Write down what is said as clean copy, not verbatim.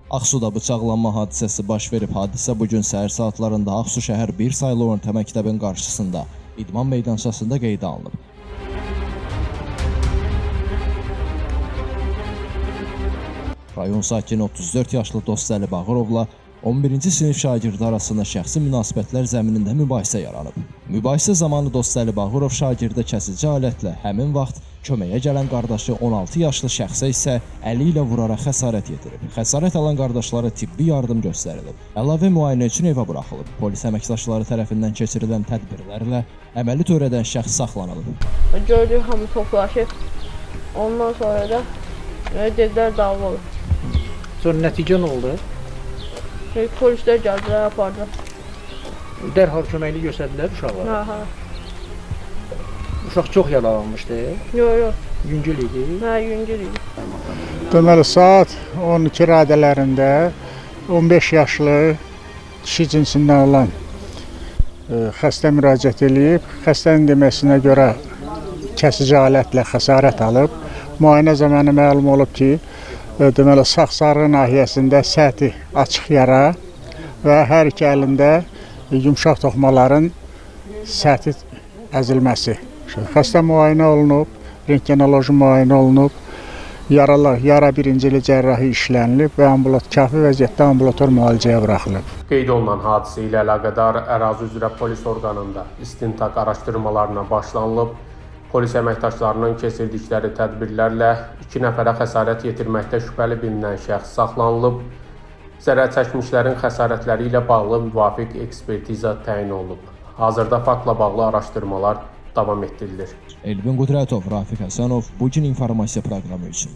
Ağsuda bıçaqlanma hadisəsi baş verib. Hadisə bugün səhər saatlarında Ağsu şəhər 1 saylı orta məktəbin qarşısında idman meydançasında qeydə alınıb. Rayon sakini 34 yaşlı Dostəli Bağırovla 11-ci sinif şagirdi arasında şəxsi münasibətlər zəminində mübahisə yaranıb. Mübahisə zamanı Dostəli Bağırov şagirdə kəsici alətlə həmin vaxt köməyə gələn qardaşı 16 yaşlı şəxsə isə əli ilə vuraraq xəsarət yetirib. Xəsarət alan qardaşlara tibbi yardım göstərilib. Əlavə müayinə üçün evə buraxılıb. Polis əməkdaşları tərəfindən keçirilən tədbirlərlə əməli törədən şəxs saxlanılıb. Gördük hamı toplaşıb. Ondan sonra da dedilər dava olub. Sonra nəticə nə oldu? Polislər gəldilər, apardı. Dərhal köməkli göstərdilər uşaqlara. Hə. Uşaq çox yaralanmışdı. Yox. Yüngül idi. Hə, yüngül idi. Deməli, saat 12 radələrində 15 yaşlı kişi cinsindən olan xəstə müraciət edib. Xəstənin deməsinə görə kəsici alətlə xəsarət alıb. Müayinə zamanı məlum olub ki, deməli, sağ-sarğı nahiyəsində səthi açıq yara və hər iki əlində yumşaq toxmaların səthi əzilməsi. Xəstə müayinə olunub, rentgenoloji müayinə olunub, yara birincili cərrahi işlənilib və kafi vəziyyətdə ambulator müalicəyə buraxılıb. Qeyd olunan hadisə ilə əlaqədar ərazi üzrə polis orqanında istintaq araşdırmalarına başlanılıb. Polis əməkdaşlarının keçirdikləri tədbirlərlə 2 nəfərə xəsarət yetirməkdə şübhəli bilinən şəxs saxlanılıb. Zərər çəkmişlərin xəsarətləri ilə bağlı müvafiq ekspertiza təyin olunub. Hazırda faktla bağlı araşdırmalar davam etdirilir. Elvin Qudrətov, Rafiq Həsənov, Bugün informasiya proqramı üçün.